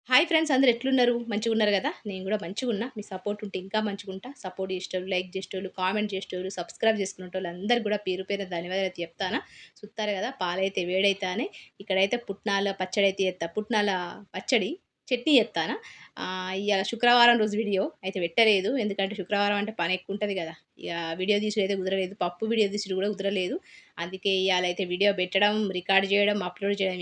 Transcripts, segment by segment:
Hi friends, అందరూ ఎట్లున్నారు? మంచిగున్నారు గదా! నేను గూడా మంచిగున్నా. మీ సపోర్ట్ ఉంటే ఇంకా మంచిగుంటా. సపోర్ట్ జేసేటోళ్ళు, లైక్ జేసేటోళ్ళు, కామెంట్ జేసేటోళ్ళు, సబ్స్క్రైబ్ చేసుకునేటోళ్ళు అందరికి గూడా పేరు పేరున ధన్యవాదాలైతే చెప్తానా. సుత్తారు గదా! పాలైతే వేడైతానే. ఇక్కడైతే పుట్నాల పచ్చడైతే చేత్తా. పుట్నాల పచ్చడి, చట్నీ చేత్తానా. ఇయాల శుక్రవారం రోజు వీడియో అయితే పెట్టలేదు. ఎందుకంటే శుక్రవారం అంటే పని ఎక్కువుంటది గదా! ఇగ వీడియో తీసుడైతే కుదరలేదు. పప్పు వీడియో తీసుడు గూడా కుదరలేదు. అందుకే ఇయాలైతే వీడియో పెట్టడం, రికార్డ్ జేయడం, అప్‌లోడ్ చేయడం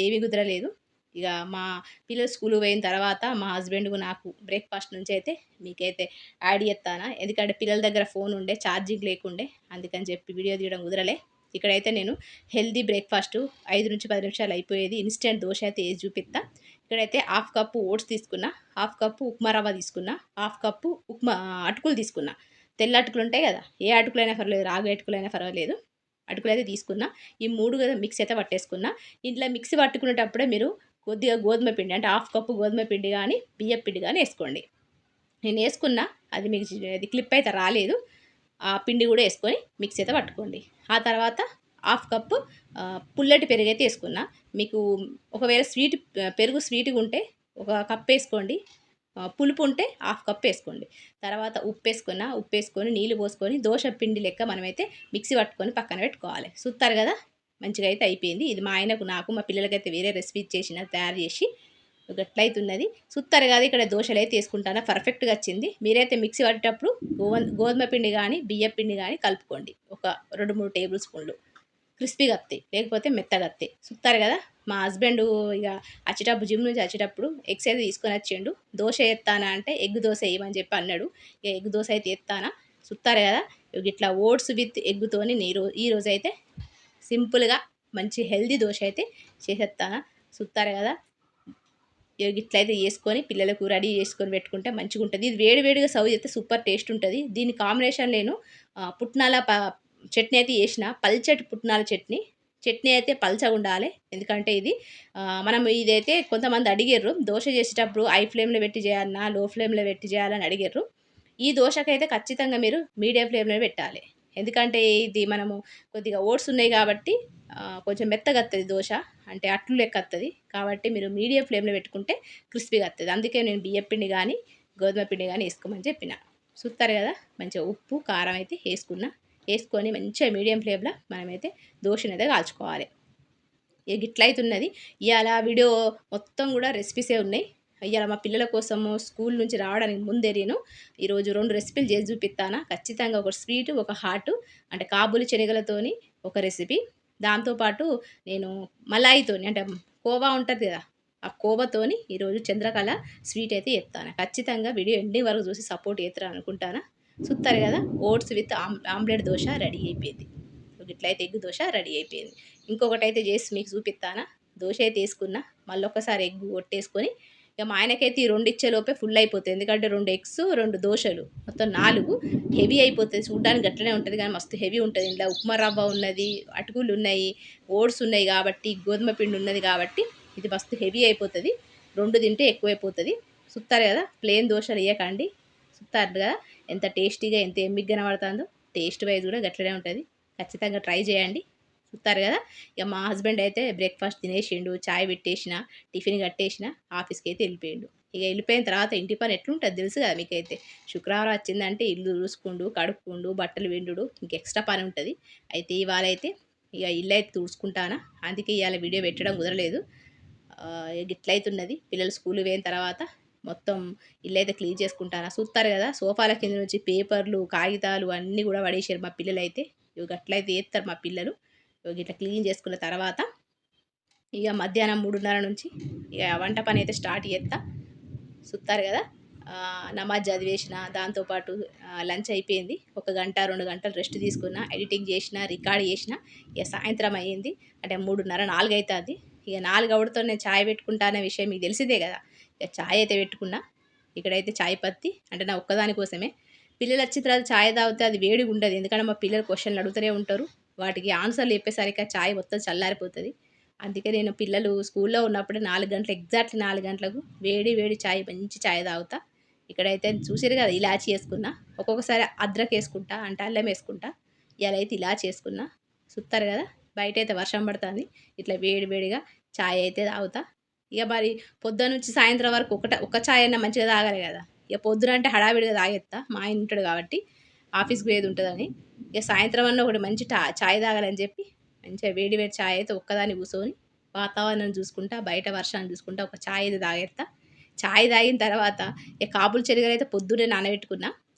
ఏవి కుదరలేదు. ఇగ మా పిల్లలు స్కూలుకి పోయిన తర్వాత మా హస్బెండ్‌కు నాకు బ్రేక్‌ఫాస్ట్ నుంచయితే మీకైతే యాడ్ చేత్తానా. ఎందుకంటే పిల్లల దగ్గర ఫోన్ ఉండే, ఛార్జింగ్ లేకుండే. అందుకని చెప్పి వీడియో తీయడం కుదరలే. ఇక్కడైతే నేను హెల్తీ బ్రేక్‌ఫాస్టు 5-10 నిమిషాలు అయిపోయేది ఇన్‌స్టంట్ దోస అయితే ఏసి చూపిత్తా. ఇక్కడైతే హాఫ్ కప్పు ఓట్స్ తీసుకున్నా, హాఫ్ కప్పు ఉప్మా రవ్వ తీసుకున్నా, హాఫ్ కప్పు అటుకులు తీసుకున్నా. తెల్ల అటుకులు ఉంటాయి గదా! ఏ అటుకులైనా పర్లేదు, రాగి అటుకులైనా పర్వాలేదు. అటుకులైతే తీసుకున్నా. ఈ 3 గదా మిక్సీ అయితే పట్టేసుకున్నా. ఇంట్లో మిక్సీ పట్టుకునేటప్పుడే మీరు కొద్దిగా గోధుమ పిండి అంటే హాఫ్ కప్పు గోధుమ పిండి గానీ, బియ్యపు పిండి గానీ ఏసుకోండి. నేనేసుకున్నా. అది మీకు అది క్లిప్ అయితే రాలేదు. ఆ పిండి గూడా యేసుకొని మిక్సీ అయితే పట్టుకోండి. ఆ తర్వాత హాఫ్ కప్పు పుల్లటి పెరుగైతే యేసుకున్నా. మీకు ఒకవేళ పెరుగు స్వీటుగుంటే ఒక కప్పేసుకోండి. పులుపు ఉంటే హాఫ్ కప్పేసుకోండి. తర్వాత ఉప్పేసుకున్నా. ఉప్పేసుకొని నీళ్లు పోసుకొని దోస పిండి లెక్క మనమైతే మిక్సీ పట్టుకొని పక్కన పెట్టుకోవాలి. చూత్తారు గదా! మంచిగా అయితే అయిపోయింది. ఇది మా ఆయనకు, నాకు, మా పిల్లలకైతే వేరే రెసిపీ చేసిన తయారు చేసి గట్లయితున్నది. సుత్తారు కాదు, ఇక్కడ దోసలైతే ఏసుకుంటానా పర్ఫెక్ట్‌గా వచ్చింది. మీరైతే మిక్సీ పట్టేటప్పుడు గోధుమ పిండి గానీ, బియ్యపు పిండి గానీ కలుపుకోండి. ఒక 2, 3 టేబుల్ స్పూన్లు. క్రిస్పీగా వత్తయి. లేకపోతే మెత్తగా వత్తయి. సుత్తారు గదా! మా హస్బెండు ఇగ అచ్చేటప్పుడు జిమ్ నుంచి అచ్చేటప్పుడు ఎగ్స్ అయితే తీసుకొనొచ్చిండు. దోస ఏత్తానా అంటే ఎగ్ దోస ఎయమని చెప్పి అన్నాడు. ఇగ ఎగ్ దోస అయితే ఏత్తానా. సుత్తారు గదా! ఇట్లా ఓట్స్ విత్ ఎగ్‌తోని ఈరోజైతే సింపుల్‌గా మంచి హెల్తీ దోస అయితే చేసేత్తానా. సుత్తారు గదా! ఇగ గిట్లయితే చేసుకొని పిల్లలకు రెడీ చేసుకొని పెట్టుకుంటే మంచిగుంటది. ఇది వేడి వేడిగా సర్వ్ చేస్తే సూపర్ టేస్ట్ ఉంటది. దీని కాంబినేషన్ నేను పుట్నాల చట్నీ అయితే చేసిన. పల్చటి పుట్నాల చట్నీ. చట్నీ అయితే పల్చగుండాలే. ఎందుకంటే ఇది మనం ఇదైతే కొంతమంది అడిగిర్రు. దోస చేసేటప్పుడు హై ఫ్లేమ్‌లో పెట్టి చేయాలనా? లో ఫ్లేమ్‌లో పెట్టి చేయాలని అడిగిర్రు. ఈ దోసకైతే ఖచ్చితంగా మీరు మీడియం ఫ్లేమ్‌లో పెట్టాలి. ఎందుకంటే ఇది మనము కొద్దిగా ఓట్స్ ఉన్నాయి కాబట్టి కొంచెం మెత్తగత్తది దోస. అంటే అట్లు లెక్కత్తది. కాబట్టి మీరు మీడియం ఫ్లేమ్‌లో పెట్టుకుంటే క్రిస్పీగా వత్తది. అందుకే నేను బియ్యపు పిండి గానీ, గోధుమ పిండి గానీ ఏసుకోమని చెప్పిన. చూత్తారు గదా! మంచిగా ఉప్పు, కారం అయితే ఏసుకున్నా. ఏసుకొని మంచిగా మీడియం ఫ్లేమ్‌లో మనమైతే దోసనైతే కాల్చుకోవాలి. ఇగ గిట్లయితున్నది. ఇయాల వీడియో మొత్తం గూడా రెసిపీసే ఉన్నాయి. ఇయాల మా పిల్లల కోసము స్కూల్ నుంచి రావడానికి ముందే నేను ఈరోజు 2 రెసిపీలు చేసి చూపిత్తానా. ఖచ్చితంగా ఒకటి స్వీటు, ఒక హాటు. అంటే కాబూలి శనగలతోని ఒక రెసిపీ. దాంతో పాటు నేను మలాయితోని అంటే కోవా ఉంటది గదా! ఆ కోవాతోని ఈరోజు చంద్రకళ స్వీట్ అయితే చెప్తాను. ఖచ్చితంగా వీడియో ఎండింగ్ వరకు చూసి సపోర్ట్ చేత్తరు అనుకుంటానా. చూత్తారు గదా! Oats with omelette dosa ready అయిపోయింది. ఇట్లయితే ఎగ్ దోస రెడీ అయిపోయింది. ఇంకొకటైతే చేసి మీకు చూపిత్తానా. దోస అయితే ఏసుకున్నా. మళ్ళొక్కసారి ఎగ్ కొట్టేసుకొని ఇక మా ఆయనకైతే ఈ 2 ఇచ్చేలోపే ఫుల్ అయిపోతాయి. ఎందుకంటే 2 ఎగ్స్, 2 దోసలు మొత్తం 4 హెవీ అయిపోతది. చూడ్డానికి గట్లనే ఉంటది గానీ మస్తు హెవీ ఉంటది. ఇందులో ఉప్మా రవ్వ ఉన్నది, అటుకులున్నయి, ఓట్స్ ఉన్నాయి గాబట్టి, గోధుమ పిండి ఉన్నది గాబట్టి ఇది మస్తు హెవీ అయిపోతది. 2 తింటే ఎక్కువైపోతది. సుత్తారు గదా! ప్లెయిన్ దోసలు ఎయకండి. సుత్తారు గదా! ఎంత టేస్టీగా ఎంత యమ్మీగా కనబడతాందో. టేస్ట్ వైస్ గూడా గట్లనే ఉంటది. ఖచ్చితంగా ట్రై చేయండి. చూత్తారు గదా! ఇక మా హస్బెండ్ అయితే బ్రేక్‌ఫాస్ట్ తినేసిండు. చాయ్ పెట్టేసిన, టిఫిన్ కట్టేసిన, ఆఫీస్‌కైతే ఎళ్ళిపోయిండు. ఇక ఎళ్ళిపోయిన తర్వాత ఇంటి పని ఎట్లుంటది తెలుసు గదా మీకైతే. శుక్రవారం వచ్చిందంటే ఇల్లు ఊడ్చుకుండు, కడుక్కుండు, బట్టలు పిండుడు ఇంక ఎక్స్‌ట్రా పని ఉంటది. అయితే ఇవాళైతే ఇక ఇల్లయితే తుడుచుకుంటానా. అందుకే ఇయాల వీడియో పెట్టడం కుదరలేదు. గిట్లయితున్నది. పిల్లలు స్కూల్‌కి పోయిన తర్వాత మొత్తం ఇల్లయితే క్లీన్ చేసుకుంటానా. చూత్తారు గదా! సోఫాల కింద నుంచి పేపర్లు, కాగితాలు అన్నీ గూడా పడేసిర్రు మా పిల్లలైతే. ఇగ గట్లయితే చేత్తరు మా పిల్లలు. గిట్లా క్లీన్ చేసుకున్న తర్వాత ఇగ మధ్యాహ్నం 3:30 నుంచి ఇగ వంట పనైతే స్టార్ట్ చేత్తా. సుత్తారు గదా! నమాజ్ చదివేసిన, దాంతో పాటు లంచ్ అయిపోయింది. ఒక గంట, 2 గంటలు రెస్ట్ తీసుకున్నా. ఎడిటింగ్ చేసిన, రికార్డ్ చేసిన. ఇగ సాయంత్రం అయింది. అంటే 3:30, 4 అయితాంది. ఇగ 4 అవుడుతోని నేను చాయ్ పెట్టుకుంటా అనే విషయం మీకు తెలిసిందే గదా! ఇగ చాయ్ అయితే పెట్టుకున్నా. ఇక్కడైతే చాయ్ పత్తి అంటే నా ఒక్కదాని కోసమే. పిల్లలొచ్చిన తర్వాత చాయ్ తాగితే అది వేడిగుండదు. ఎందుకంటే మా పిల్లలు క్వెషన్‌లు అడుగుతూనే ఉంటారు. వాటికి ఆన్సర్‌లు చెప్పేసరికి ఆ చాయ్ మొత్తం చల్లారిపోతది. అందుకే నేను పిల్లలు స్కూల్లో ఉన్నప్పుడే 4 గంటలు ఎగ్జాక్ట్‌లీ 4 గంటలకు వేడి వేడి చాయ్ మంచి చాయ్ తాగుతా. ఇక్కడైతే చూసిర్రు కదా! ఇలాచీ ఏసుకున్నా. ఒక్కొక్కసారి అద్రక్ ఏసుకుంటా. అంటే అల్లం ఏసుకుంటా. ఇయాలైతే ఇలాచీ ఏసుకున్నా. సుత్తారు గదా! బయటైతే వర్షం పడతాంది. ఇట్లా వేడి వేడిగా చాయ్ అయితే తాగుతా. ఇక మరి పొద్దున నుంచి సాయంత్రం వరకు ఒక చాయ్ అన్నా మంచిగా తాగాలి కదా. ఇక పొద్దున అంటే హడావిడిగా తాగేస్తా, మా ఆయన ఉంటాడు కాబట్టి ఆఫీస్‌కి పోయేది ఉంటుందని. ఇక సాయంత్రం అన్నా ఒకటి మంచి చాయ్ తాగాలని చెప్పి మంచిగా వేడి వేడి చాయ్ అయితే ఒక్కదాన్ని కూర్చొని వాతావరణం చూసుకుంటా, బయట వర్షాన్ని చూసుకుంటా ఒక చాయ్ అయితే తాగేస్తా. చాయ్ తాగిన తర్వాత ఇక కాబూలి శనగలైతే పొద్దున్నే నానబెట్టుకున్నా.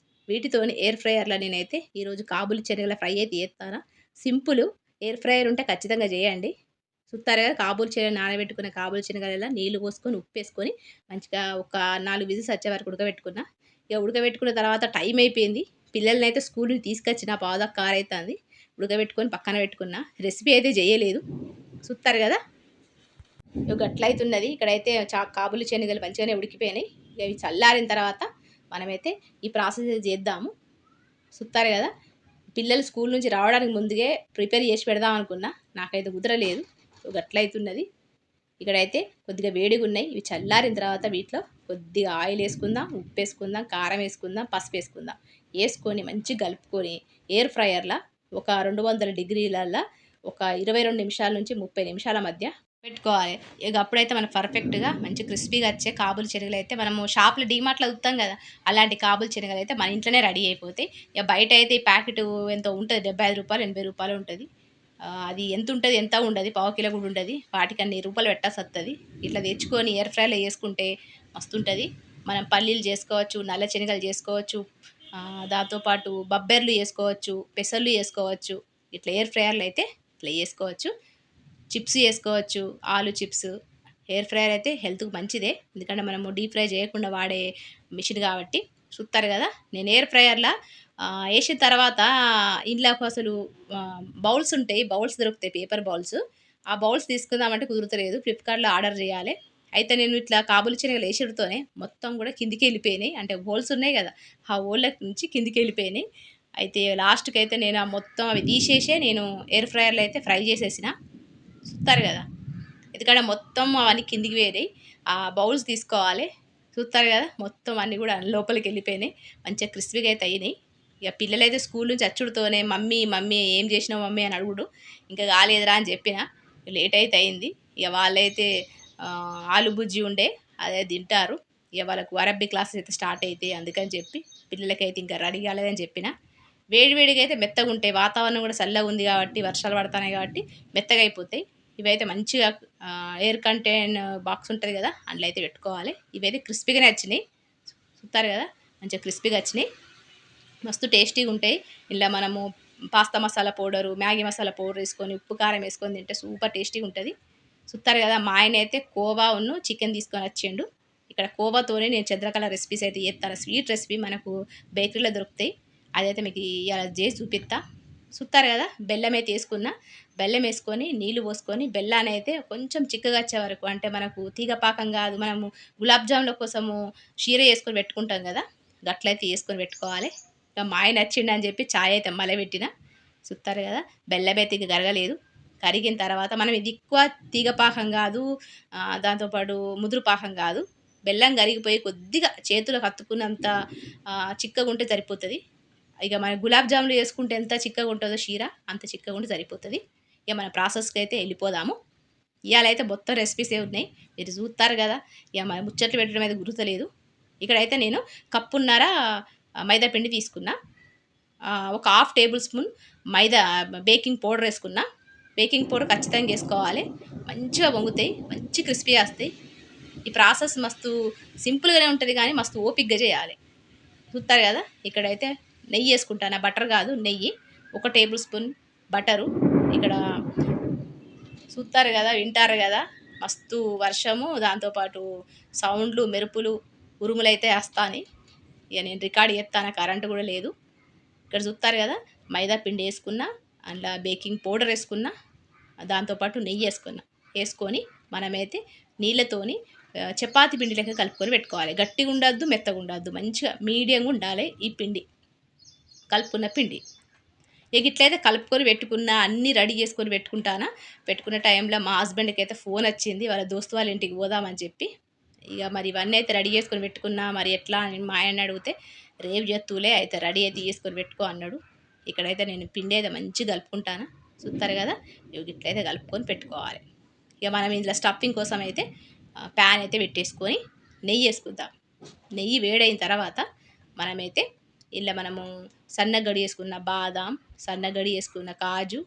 వీటితోని ఎయిర్ ఫ్రైయర్‌లో నేనైతే ఈరోజు కాబూలి శనగల ఫ్రై అయితే చేస్తాను. సింపుల్. ఎయిర్ ఫ్రైయర్ ఉంటే ఖచ్చితంగా చేయండి. చూస్తారు కదా, కాబూలి శనగలు నానబెట్టుకున్న కాబూలి శనగలలో నీళ్లు పోసుకొని, ఉప్పేసుకొని మంచిగా ఒక 4 విజిల్స్ వచ్చే వరకు ఉడకబెట్టుకున్నా. ఇక ఉడకబెట్టుకున్న తర్వాత టైం అయిపోయింది. పిల్లలనైతే స్కూల్ నుంచి తీసుకొచ్చిన పావుతక్కువ 6 అయితాంది. ఉడకబెట్టుకొని పక్కన పెట్టుకున్నా. రెసిపీ అయితే చేయలేదు. చూస్తారు కదా, ఇక గట్లయితున్నది. ఇక్కడైతే కాబూలి శనగలు మంచిగానే ఉడికిపోయినాయి. ఇక ఇవి చల్లారిన తర్వాత మనమైతే ఈ ప్రాసెస్ చేద్దాము. చూస్తారు కదా, పిల్లలు స్కూల్ నుంచి రావడానికి ముందుగే ప్రిపేర్ చేసి పెడదాం అనుకున్నా, నాకైతే కుదరలేదు. గట్లయితున్నది. ఇక్కడైతే కొద్దిగా వేడిగా ఉన్నాయి. ఇవి చల్లారిన తర్వాత వీటిలో కొద్దిగా ఆయిల్ వేసుకుందాం, ఉప్పు వేసుకుందాం, కారం వేసుకుందాం, పసుపు వేసుకుందాం. వేసుకొని మంచిగా కలుపుకొని ఎయిర్ ఫ్రైయర్లో ఒక 200 డిగ్రీలల్లో ఒక 22 నిమిషాల నుంచి 30 నిమిషాల మధ్య పెట్టుకోవాలి. ఇక అప్పుడైతే మనకు పర్ఫెక్ట్‌గా మంచి క్రిస్పీగా వచ్చే కాబూలి శనగలు అయితే మనము షాప్‌లో డీమార్ట్‌లో చూస్తాం కదా, అలాంటి కాబూలి శనగలు అయితే మన ఇంట్లోనే రెడీ అయిపోతాయి. ఇక బయట అయితే ఈ ప్యాకెట్ ఎంతో ఉంటుంది, రూ. 75, రూ. 80 ఉంటుంది. అది ఎంత ఉంటుంది, ఎంత ఉండదు, పావు కిలో కూడా ఉండదు. వాటికి అన్ని రూపాయలు పెట్టాల్సి వస్తుంది. ఇట్లా తెచ్చుకొని ఎయిర్ ఫ్రైలో వేసుకుంటే మస్తు ఉంటుంది. మనం పల్లీలు చేసుకోవచ్చు, నల్ల శనగలు చేసుకోవచ్చు, దాంతోపాటు బబ్బెర్లు చేసుకోవచ్చు, పెసర్లు చేసుకోవచ్చు. ఇట్లా ఎయిర్ ఫ్రైయర్లో అయితే ఇట్లా చేసుకోవచ్చు. చిప్స్ చేసుకోవచ్చు, ఆలు చిప్స్. ఎయిర్ ఫ్రైయర్ అయితే హెల్త్‌కి మంచిదే, ఎందుకంటే మనము డీప్ ఫ్రై చేయకుండా వాడే మిషన్ కాబట్టి. చూస్తారు కదా, నేను ఎయిర్ ఫ్రైయర్‌లో వేసిన తర్వాత ఇంట్లోకి అసలు బౌల్స్ ఉంటాయి, బౌల్స్ దొరుకుతాయి, పేపర్ బౌల్స్. ఆ బౌల్స్ తీసుకుందామంటే కుదురుతలేదు. ఫ్లిప్‌కార్ట్‌లో ఆర్డర్ చేయాలి. అయితే నేను ఇట్లా కాబూలి శనగలు వేసుడుతోనే మొత్తం కూడా కిందికి వెళ్ళిపోయినాయి. అంటే హోల్స్ ఉన్నాయి కదా, ఆ హోల్‌ల నుంచి కిందికి వెళ్ళిపోయినాయి. అయితే లాస్ట్‌కి అయితే నేను మొత్తం అవి తీసేసే నేను ఎయిర్ ఫ్రైయర్‌లో అయితే ఫ్రై చేసేసిన. చూస్తారు కదా, ఎందుకంటే మొత్తం అవన్నీ కిందికి పోయినాయి. ఆ బౌల్స్ తీసుకోవాలి. చూస్తారు కదా, మొత్తం అన్నీ కూడా లోపలికి వెళ్ళిపోయినాయి. మంచిగా క్రిస్పీగా అయితే అయినాయి. ఇక పిల్లలైతే స్కూల్ నుంచి వచ్చుడుతోనే మమ్మీ మమ్మీ ఏం చేసినావు మమ్మీ అని అడుగుడు. ఇంకా కాలేదురా అని చెప్పిన. లేట్ అయితే అయింది. ఇక వాళ్ళైతే ఆలు బుజ్జి ఉండే అదే తింటారు. ఇక వాళ్ళకు అరబ్బీ క్లాసెస్ అయితే స్టార్ట్ అవుతాయి, అందుకని చెప్పి పిల్లలకైతే ఇంకా రెడీ కాలేదని చెప్పిన. వేడి వేడిగా అయితే మెత్తగా ఉంటాయి. వాతావరణం కూడా చల్లగా ఉంది కాబట్టి, వర్షాలు పడుతున్నాయి కాబట్టి మెత్తగా అయిపోతాయి. ఇవైతే మంచిగా ఎయిర్ కంటైన్ బాక్స్ ఉంటుంది కదా, అందులో అయితే పెట్టుకోవాలి. ఇవైతే క్రిస్పీగానే వచ్చినాయి. చూస్తారు కదా, మంచిగా క్రిస్పీగా వచ్చినాయి. మస్తు టేస్టీగా ఉంటాయి. ఇలా మనము pasta masala powder, Maggi masala powder వేసుకొని, ఉప్పు కారం వేసుకొని తింటే సూపర్ టేస్టీగా ఉంటుంది. చూస్తారు కదా, మా ఆయన అయితే కోవా ఉన్ను చికెన్ తీసుకొని వచ్చిండు. ఇక్కడ కోవాతోనే నేను చంద్రకళ రెసిపీస్ అయితే చేస్తాను. స్వీట్ రెసిపీ మనకు బేకరీలో దొరుకుతాయి. అదైతే మీకు ఇలా చేసి చూపిస్తా. చూస్తారు కదా, బెల్లం అయితే వేసుకున్నా. బెల్లం వేసుకొని నీళ్ళు పోసుకొని బెల్లాన్ని అయితే కొంచెం చిక్కగా వచ్చే వరకు, అంటే మనకు తీగ పాకం కాదు, మనము గులాబ్ జాముల కోసము షీర వేసుకొని పెట్టుకుంటాం కదా, గట్లయితే వేసుకొని పెట్టుకోవాలి. ఇక మా ఆయన నచ్చిండు అని చెప్పి ఛాయ్ అయితే మళ్ళీ పెట్టిన. చూస్తారు కదా, బెల్లం అయితే ఇక కరగలేదు. కరిగిన తర్వాత మనం ఇది ఎక్కువ తీగ పాకం కాదు, దాంతోపాటు ముదురు పాకం కాదు, బెల్లం కరిగిపోయి కొద్దిగా చేతులు కత్తుకున్నంత చిక్కగా ఉంటే సరిపోతుంది. ఇక మన గులాబ్ జాములు చేసుకుంటే ఎంత చిక్కగా ఉంటుందో షీర, అంత చిక్కగా ఉంటే సరిపోతుంది. ఇక మన ప్రాసెస్కి అయితే వెళ్ళిపోదాము. ఇవాళ అయితే మొత్తం రెసిపీసే ఉన్నాయి, మీరు చూస్తారు కదా. ఇక మన ముచ్చట్లు పెట్టడం అయితే గుర్తులేదు. ఇక్కడైతే నేను కప్పున్నర మైదా పిండి తీసుకున్నా. ఒక హాఫ్ టేబుల్ స్పూన్ మైదా బేకింగ్ పౌడర్ వేసుకున్నా. బేకింగ్ పౌడర్ ఖచ్చితంగా వేసుకోవాలి. మంచిగా పొంగుతాయి, మంచి క్రిస్పీ వస్తాయి. ఈ ప్రాసెస్ మస్తు సింపుల్గానే ఉంటుంది, కానీ మస్తు ఓపిక్గా చేయాలి. చూస్తారు కదా, ఇక్కడైతే నెయ్యి వేసుకుంటాను, బటర్ కాదు నెయ్యి. 1 టేబుల్ స్పూన్ బటరు. ఇక్కడ చూస్తారు కదా, వింటారు కదా, మస్తు వర్షము, దాంతోపాటు సౌండ్లు, మెరుపులు, ఉరుములు అయితే వస్తాయి. ఇక నేను రికార్డ్ చేస్తాను, కరెంటు కూడా లేదు. ఇక్కడ చూస్తారు కదా, మైదా పిండి వేసుకున్నా, అందులో బేకింగ్ పౌడర్ వేసుకున్నా, దాంతోపాటు నెయ్యి వేసుకొని మనమైతే నీళ్ళతోని చపాతీ పిండి లెక్క కలుపుకొని పెట్టుకోవాలి. గట్టిగా ఉండద్దు, మెత్తగా ఉండద్దు, మంచిగా మీడియంగా ఉండాలి ఈ పిండి, కలుపుకున్న పిండి. ఇక ఇట్లయితే కలుపుకొని పెట్టుకున్నా, అన్నీ రెడీ చేసుకొని పెట్టుకుంటానా. పెట్టుకున్న టైంలో మా హస్బెండ్కి అయితే ఫోన్ వచ్చింది, వాళ్ళ దోస్తు వాళ్ళ ఇంటికి పోదామని చెప్పి. ఇక మరి ఇవన్నీ అయితే రెడీ చేసుకొని పెట్టుకున్నా, మరి ఎట్లా అని మా ఆయన అడిగితే, రేపు చేత్తూలే అయితే రెడీ అయితే చేసుకొని పెట్టుకో అన్నాడు. ఇక్కడైతే నేను పిండి అయితే మంచిగా కలుపుకుంటాను. చూస్తారు కదా, ఇట్లయితే కలుపుకొని పెట్టుకోవాలి. ఇక మనం ఇందులో స్టఫింగ్ కోసం అయితే ప్యాన్ అయితే పెట్టేసుకొని నెయ్యి వేసుకుందాం. నెయ్యి వేడైన తర్వాత మనమైతే ఇలా మనము సన్నగడి వేసుకున్న బాదాం, సన్నగడి వేసుకున్న కాజు,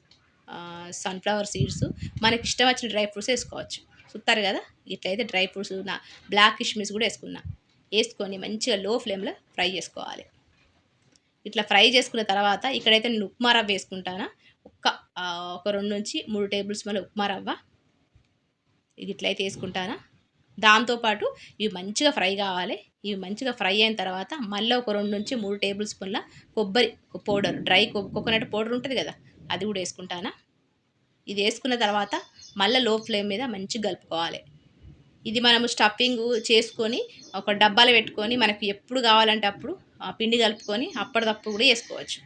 సన్ఫ్లవర్ సీడ్స్, మనకి ఇష్టం వచ్చిన డ్రై ఫ్రూట్స్ వేసుకోవచ్చు. చూస్తారు కదా, ఇట్లయితే డ్రై ఫ్రూట్స్ నా బ్లాక్ కిష్మిస్ కూడా వేసుకున్నా. వేసుకొని మంచిగా లో ఫ్లేమ్లో ఫ్రై చేసుకోవాలి. ఇట్లా ఫ్రై చేసుకున్న తర్వాత ఇక్కడైతే నేను ఉప్మా రవ్వ వేసుకుంటానా. ఒక 2-3 టేబుల్ స్పూన్ల ఉప్మా రవ్వ ఇది ఇట్లయితే వేసుకుంటానా. దాంతోపాటు ఇవి మంచిగా ఫ్రై కావాలి. ఇవి మంచిగా ఫ్రై అయిన తర్వాత మళ్ళీ ఒక 2-3 టేబుల్ స్పూన్ల కొబ్బరి పౌడర్, డ్రై కోకోనట్ పౌడర్ ఉంటుంది కదా, అది కూడా వేసుకుంటానా. ఇది వేసుకున్న తర్వాత మళ్ళీ లో ఫ్లేమ్ మీద మంచిగా కలుపుకోవాలి. ఇది మనము స్టఫింగ్ చేసుకొని ఒక డబ్బాలో పెట్టుకొని మనకు ఎప్పుడు కావాలంటే అప్పుడు పిండి కలుపుకొని అప్పటిదప్పుడు కూడా వేసుకోవచ్చు.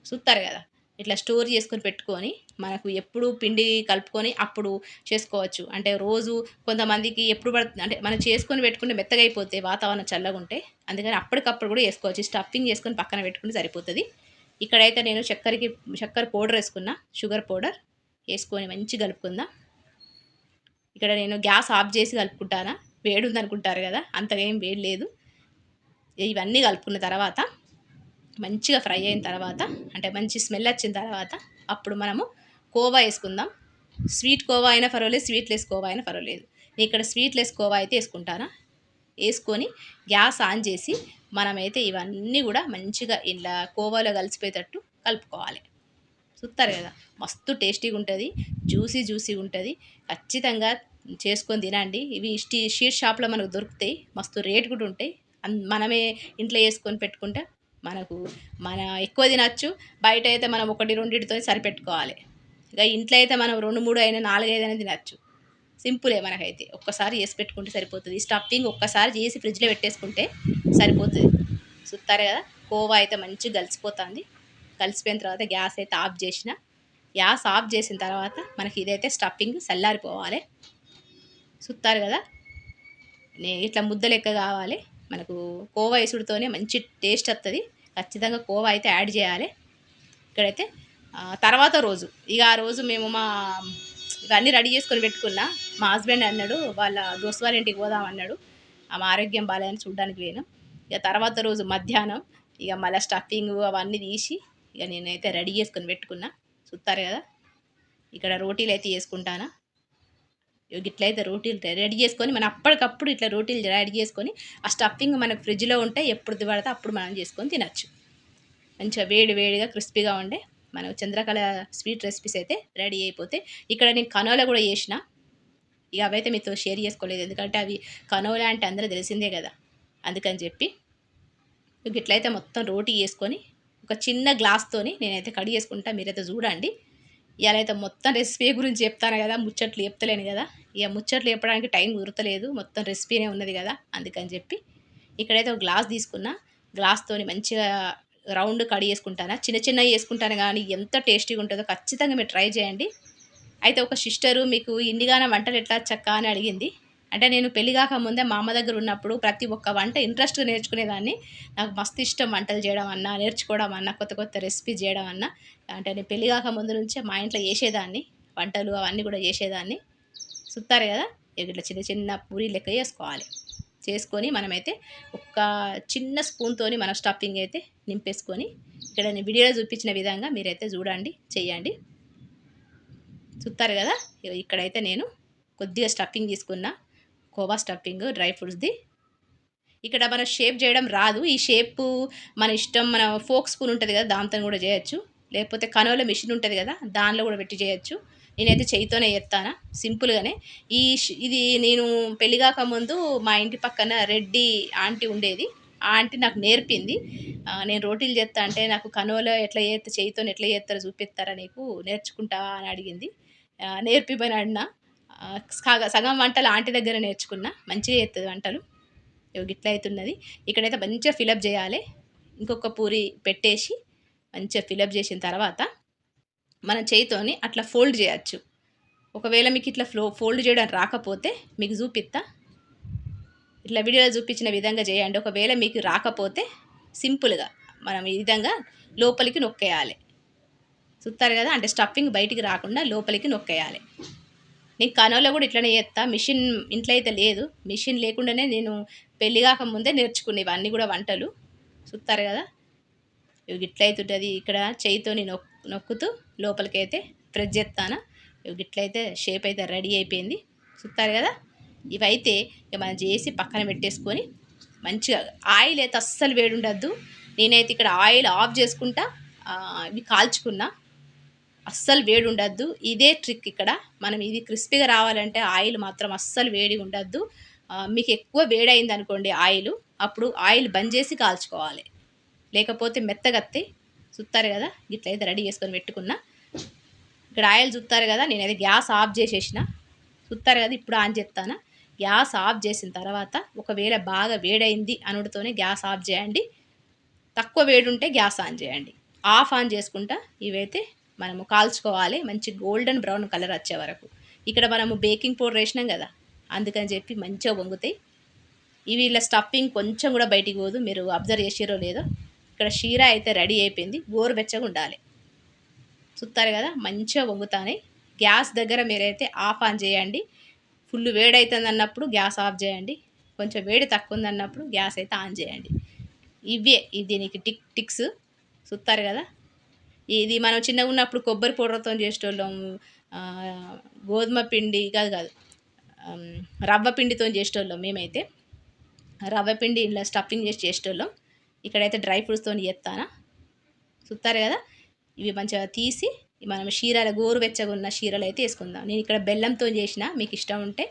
చూస్తారు కదా, ఇట్లా స్టోర్ చేసుకొని పెట్టుకొని మనకు ఎప్పుడు పిండి కలుపుకొని అప్పుడు చేసుకోవచ్చు. అంటే రోజు కొంతమందికి ఎప్పుడు పడుతుంది అంటే మనం చేసుకొని పెట్టుకుంటే మెత్తగా అయిపోతే వాతావరణం చల్లగా ఉంటే, అందుకని అప్పటికప్పుడు కూడా వేసుకోవచ్చు. స్టఫింగ్ చేసుకొని పక్కన పెట్టుకుంటే సరిపోతుంది. ఇక్కడైతే నేను చక్కెర పౌడర్ వేసుకున్నా, షుగర్ పౌడర్ వేసుకొని మంచిగా కలుపుకుందాం. ఇక్కడ నేను గ్యాస్ ఆఫ్ చేసి కలుపుకుంటానా. వేడి ఉందనుకుంటారు కదా, అంతగా ఏం వేడి లేదు. ఇవన్నీ కలుపుకున్న తర్వాత మంచిగా ఫ్రై అయిన తర్వాత అంటే మంచి స్మెల్ వచ్చిన తర్వాత అప్పుడు మనము కోవా వేసుకుందాం. స్వీట్ కోవా అయినా పర్వాలేదు, స్వీట్లెస్ కోవా అయినా పర్వాలేదు. నేను ఇక్కడ స్వీట్లెస్ కోవా అయితే వేసుకుంటానా. వేసుకొని గ్యాస్ ఆన్ చేసి మనమైతే ఇవన్నీ కూడా మంచిగా ఇలా కోవాలో కలిసిపోయేటట్టు కలుపుకోవాలి. చూస్తారు కదా, మస్తు టేస్టీగా ఉంటుంది, జ్యూసీగా ఉంటుంది. ఖచ్చితంగా చేసుకొని తినండి. ఇవి స్ట్రీట్ షాప్లో మనకు దొరుకుతాయి, మస్తు రేట్ కూడా ఉంటాయి. మనమే ఇంట్లో వేసుకొని పెట్టుకుంటే మన ఎక్కువ తినచ్చు. బయట అయితే మనం 1-2తో సరిపెట్టుకోవాలి. ఇక ఇంట్లో అయితే మనం 2-3 అయినా 4-5 అయినా తినచ్చు. సింపులే, మనకైతే ఒక్కసారి చేసి పెట్టుకుంటే సరిపోతుంది. స్టఫింగ్ ఒక్కసారి చేసి ఫ్రిడ్జ్లో పెట్టేసుకుంటే సరిపోతుంది. చూస్తారు కదా, కోవా అయితే మంచిగా కలిసిపోతుంది. కలిసిపోయిన తర్వాత గ్యాస్ అయితే ఆఫ్ చేసిన. గ్యాస్ ఆఫ్ చేసిన తర్వాత మనకి ఇదైతే స్టఫింగ్ చల్లారిపోవాలి. చూస్తారు కదా, ఇట్లా ముద్ద లెక్క కావాలి మనకు. కోవా వేసుడుతోనే మంచి టేస్ట్ వస్తుంది. ఖచ్చితంగా కోవా అయితే యాడ్ చేయాలి. ఇక్కడైతే తర్వాత రోజు ఆ రోజు మేము ఇవన్నీ రెడీ చేసుకొని పెట్టుకున్నా. మా హస్బెండ్ అన్నాడు వాళ్ళ దోస్తు వాళ్ళ ఇంటికి పోదాం అన్నాడు. మా ఆరోగ్యం బాగాలేదని చూడడానికి పోయినాం. ఇక తర్వాత రోజు మధ్యాహ్నం మళ్ళీ స్టఫింగ్ అవన్నీ తీసి నేనైతే రెడీ చేసుకొని పెట్టుకున్నా. చూస్తారు కదా, ఇక్కడ రోటీలు అయితే చేసుకుంటానా. ఇట్లయితే రోటీలు రెడీ చేసుకొని మనం అప్పటికప్పుడు ఇట్లా రోటీలు రెడీ చేసుకొని ఆ స్టఫింగ్ మనకు ఫ్రిడ్జ్లో ఉంటే ఎప్పుడు పడితే అప్పుడు మనం చేసుకొని తినచ్చు. మంచిగా వేడిగా క్రిస్పీగా ఉండే మన చంద్రకళ స్వీట్ రెసిపీస్ అయితే రెడీ అయిపోతే. ఇక్కడ నేను కనోలా కూడా చేసిన. అవైతే మీతో షేర్ చేసుకోలేదు, ఎందుకంటే అవి కనోలా అంటే అందరూ తెలిసిందే కదా, అందుకని చెప్పి. ఇట్లయితే మొత్తం రోటీ వేసుకొని ఒక చిన్న గ్లాస్తోని నేనైతే కడి చేసుకుంటా. మీరైతే చూడండి. ఇలా అయితే మొత్తం రెసిపీ గురించి చెప్తాను కదా, ముచ్చట్లు చెప్తలేను కదా. ముచ్చట్లు చెప్పడానికి టైం కుదరతలేదు, మొత్తం రెసిపీనే ఉన్నది కదా, అందుకని చెప్పి. ఇక్కడైతే ఒక గ్లాస్ తీసుకున్నా. గ్లాస్తోని మంచిగా రౌండ్ కడి చేసుకుంటాను. చిన్నవి వేసుకుంటాను, కానీ ఎంత టేస్టీగా ఉంటుందో ఖచ్చితంగా మీరు ట్రై చేయండి. అయితే ఒక సిస్టరు మీకు ఇన్నిగానో వంటలు ఎట్లా చక్క అని అడిగింది. అంటే నేను పెళ్లి కాకముందే మా అమ్మ దగ్గర ఉన్నప్పుడు ప్రతి ఒక్క వంట ఇంట్రెస్ట్గా నేర్చుకునేదాన్ని. నాకు మస్తు ఇష్టం వంటలు చేయడం అన్నా, నేర్చుకోవడం అన్నా, కొత్త రెసిపీ చేయడం అన్నా. అంటే నేను పెళ్లి కాకముందు నుంచే మా ఇంట్లో చేసేదాన్ని వంటలు, అవన్నీ కూడా చేసేదాన్ని. చూస్తారు కదా, ఇట్లా చిన్న పూరీ లెక్క చేసుకోవాలి. చేసుకొని మనమైతే ఒక చిన్న స్పూన్తోని మన స్టఫింగ్ అయితే నింపేసుకొని ఇక్కడ నేను వీడియోలో చూపించిన విధంగా మీరైతే చూడండి, చెయ్యండి. చూస్తారు కదా, ఇక్కడైతే నేను కొద్దిగా స్టఫింగ్ తీసుకున్నా, కోవా స్టఫింగ్ డ్రై ఫ్రూట్స్ది. ఇక్కడ మనం షేప్ చేయడం రాదు. ఈ షేపు మన ఇష్టం. మన ఫోక్ స్పూన్ ఉంటుంది కదా, దాంతో కూడా చేయొచ్చు. లేకపోతే కనోలా మిషన్ ఉంటుంది కదా, దానిలో కూడా పెట్టి చేయొచ్చు. నేనైతే చేయితోనే చేస్తాను సింపుల్గానే. ఇది నేను పెళ్లి కాకముందు మా ఇంటి పక్కన రెడ్డి ఆంటీ ఉండేది. ఆ ఆంటీ నాకు నేర్పింది. నేను రోటీలు చేస్తా అంటే నాకు కనోలా ఎట్లా చేస్తే చేయితో ఎట్లా చేస్తారో చూపిస్తారా నీకు, నేర్చుకుంటా అని అడిగింది. నేర్పిపోయిన అన్న సగం వంటలు ఆంటీ దగ్గర నేర్చుకున్నా. మంచిగా చేస్తుంది వంటలు. ఇట్లా అవుతున్నది. ఇక్కడైతే మంచిగా ఫిలప్ చేయాలి. ఇంకొక పూరి పెట్టేసి మంచిగా ఫిలప్ చేసిన తర్వాత మన చేయితోని అట్లా ఫోల్డ్ చేయొచ్చు. ఒకవేళ మీకు ఇట్లా ఫోల్డ్ చేయడం రాకపోతే మీకు చూపిస్తా. ఇట్లా వీడియోలో చూపించిన విధంగా చేయండి. ఒకవేళ మీకు రాకపోతే సింపుల్గా మనం ఈ విధంగా లోపలికి నొక్కేయాలి. చూస్తారు కదా, అంటే స్టఫింగ్ బయటికి రాకుండా లోపలికి నొక్కేయాలి. నేను కనోలో కూడా ఇట్లనే చేస్తా. మిషన్ ఇంట్లో అయితే లేదు. మిషన్ లేకుండానే నేను పెళ్లి కాకముందే నేర్చుకున్నా ఇవన్నీ కూడా వంటలు. చూస్తారు కదా, ఇవి ఇట్లయితుంటుంది. ఇక్కడ చేయితోని నొక్కుతూ లోపలికైతే ప్రెస్ చేస్తాను. ఇవి ఇట్లయితే షేప్ అయితే రెడీ అయిపోయింది. చూస్తారు కదా, ఇవైతే ఇక మనం చేసి పక్కన పెట్టేసుకొని మంచిగా ఆయిల్ అయితే అస్సలు వేడి ఉండద్దు. నేనైతే ఇక్కడ ఆయిల్ ఆఫ్ చేసుకుంటా ఇవి కాల్చుకున్నా. అస్సలు వేడి ఉండద్దు. ఇదే ట్రిక్ ఇక్కడ. మనం ఇది క్రిస్పీగా రావాలంటే ఆయిల్ మాత్రం అస్సలు వేడి ఉండద్దు. మీకు ఎక్కువ వేడైంది అనుకోండి ఆయిల్, అప్పుడు ఆయిల్ బంద్ చేసి కాల్చుకోవాలి, లేకపోతే మెత్తగత్తి. చూస్తారు కదా, ఇట్లయితే రెడీ చేసుకొని పెట్టుకున్నా. ఇక్కడ ఆయిల్ చూస్తారు కదా, నేనైతే గ్యాస్ ఆఫ్ చేసేసిన. చూస్తారు కదా, ఇప్పుడు ఆన్ చేస్తాను. గ్యాస్ ఆఫ్ చేసిన తర్వాత ఒకవేళ బాగా వేడైంది అనుడితోనే గ్యాస్ ఆఫ్ చేయండి. తక్కువ వేడి ఉంటే గ్యాస్ ఆన్ చేయండి. ఆన్ చేసుకుంటా ఇవైతే మనము కాల్చుకోవాలి మంచి గోల్డెన్ బ్రౌన్ కలర్ వచ్చే వరకు. ఇక్కడ మనము బేకింగ్ పౌడర్ వేసినాం కదా, అందుకని చెప్పి మంచిగా వంగుతాయి ఇవి. ఇలా స్టఫింగ్ కొంచెం కూడా బయటికి పోదు. మీరు అబ్జర్వ్ చేసిరో లేదో, ఇక్కడ షీరా అయితే రెడీ అయిపోయింది. గోరువెచ్చగా ఉండాలి. చూస్తారు కదా, మంచిగా వంగుతాయి. గ్యాస్ దగ్గర మీరైతే ఆన్ చేయండి. ఫుల్ వేడి అవుతుంది అన్నప్పుడు గ్యాస్ ఆఫ్ చేయండి. కొంచెం వేడి తక్కువ ఉందన్నప్పుడు గ్యాస్ అయితే ఆన్ చేయండి. ఇవే దీనికి టిక్స్. చూస్తారు కదా, ఇది మనం చిన్నగా ఉన్నప్పుడు కొబ్బరి పౌడర్తో చేసేటోళ్ళం. గోధుమ పిండి కాదు రవ్వ పిండితో చేసేటోళ్ళం మేమైతే. రవ్వ పిండి ఇలా స్టఫింగ్ చేసి చేసేటోళ్ళం. ఇక్కడైతే డ్రై ఫ్రూట్స్తో చేస్తాను. చూస్తారు కదా, ఇవి మంచిగా తీసి మనం షీరాల గోరువెచ్చగా ఉన్న షీరలు అయితే వేసుకుందాం. నేను ఇక్కడ బెల్లంతో చేసిన, మీకు ఇష్టం ఉంటే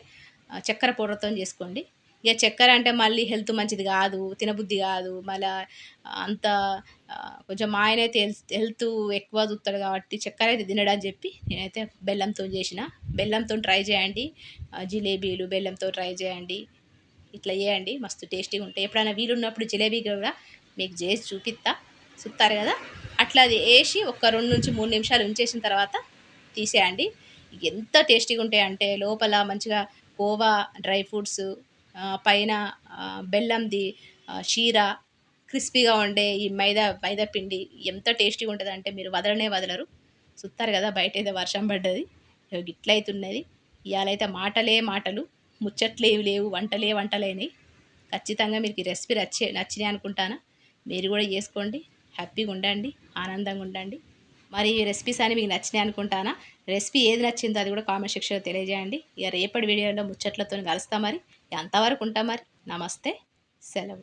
చక్కెర పౌడర్తో చేసుకోండి. ఇక చక్కెర అంటే మళ్ళీ హెల్త్ మంచిది కాదు, తినబుద్ధి కాదు. మళ్ళీ అంత కొంచెం మా ఆయన అయితే హెల్త్ ఎక్కువ చూస్తాడు కాబట్టి చక్కెర అయితే తినడని చెప్పి నేనైతే బెల్లంతో చేసిన. బెల్లంతో ట్రై చేయండి. జిలేబీలు బెల్లంతో ట్రై చేయండి. ఇట్లా చేయండి, మస్తు టేస్టీగా ఉంటాయి. ఎప్పుడైనా వీలున్నప్పుడు జిలేబీ కూడా మీకు చేసి చూపిస్తా. చూస్తారు కదా, అట్లా అది వేసి ఒక 2 నుంచి 3 నిమిషాలు ఉంచేసిన తర్వాత తీసేయండి. ఎంత టేస్టీగా ఉంటాయంటే లోపల మంచిగా కోవా డ్రై ఫ్రూట్స్, పైన బెల్లంది షీర, క్రిస్పీగా ఉండే ఈ మైదా పిండి ఎంత టేస్టీగా ఉంటుందంటే మీరు వదలనే వదలరు. చూస్తారు కదా, బయట అయితే వర్షం పడ్డది, గిట్లయితున్నది. ఇవాళైతే మాటలే మాటలు, ముచ్చట్లేవి లేవు, వంటలే వంటలేని. ఖచ్చితంగా మీకు ఈ రెసిపీ నచ్చినాయి అనుకుంటాను. మీరు కూడా చేసుకోండి, హ్యాపీగా ఉండండి, ఆనందంగా ఉండండి. మరి ఈ రెసిపీస్ అని మీకు నచ్చినాయి అనుకుంటానా. రెసిపీ ఏది నచ్చిందో అది కూడా కామెంట్ సెక్షన్లో తెలియజేయండి. ఇక రేపటి వీడియోలో ముచ్చట్లతో కలుస్తాం. మరి అంతవరకు ఉంటాం. మరి నమస్తే, సెలవు.